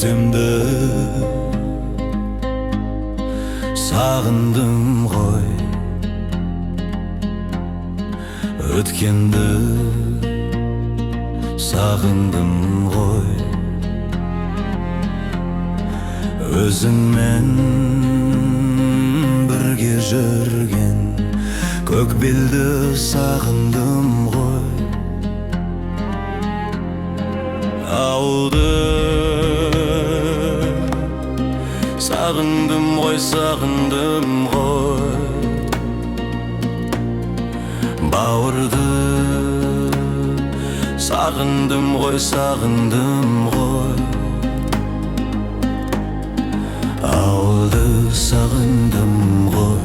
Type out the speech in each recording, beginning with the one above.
көктемді сағындым ғой, өткенді сағындым ғой. Өзіңмен бірге жүрген көк белді сағындым ғой. Ауылды сағындым ғой, сағындым ғой. Бауырды сағындым ғой, сағындым ғой. Ауылды сағындым ғой,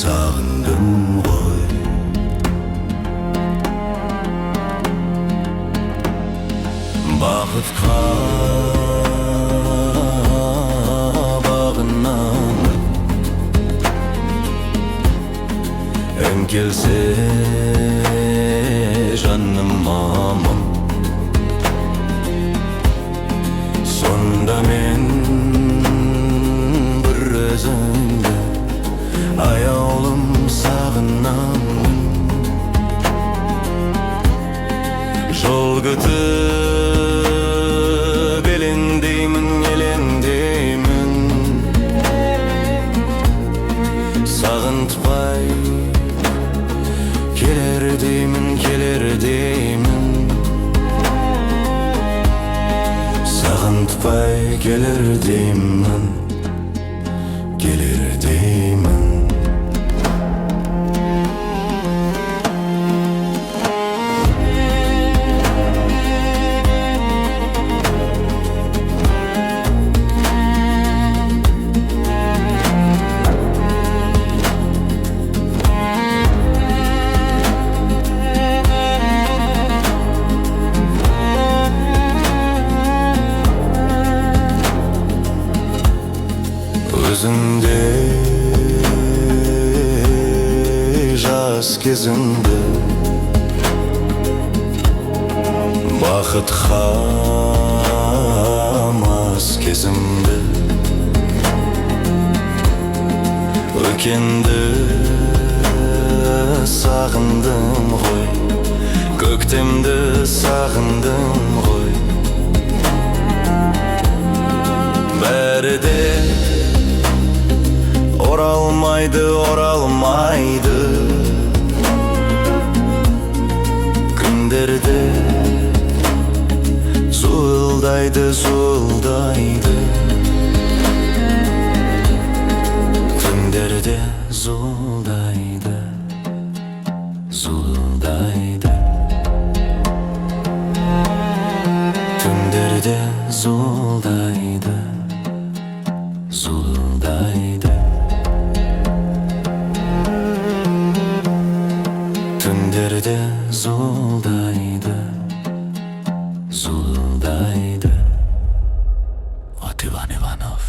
сағындым ғой. Бақытқа бағынамын, үн келсе жаныма мұң. Сонда мен бір өзіңді аяулым сағынамын. Жол күтіп елеңдеймін, елеңдеймін. Сағынтпай келер деймін, келер деймін. Сағынтпай келер деймін, келер деймін. Өзіңде жас кезіңді, бақытқа мас кезіңді, өткенді сағындым ғой, көктемді сағындым ғой. Бәрі де оралмайды, оралмайды. Күндерде зуылдайды, зуылдайды. Күндерде зуылдайды, зуылдайды. Күндерде зуылдайды, зуылдайды. Түндерде зуылдайды, зуылдайды. От Иван Иванов.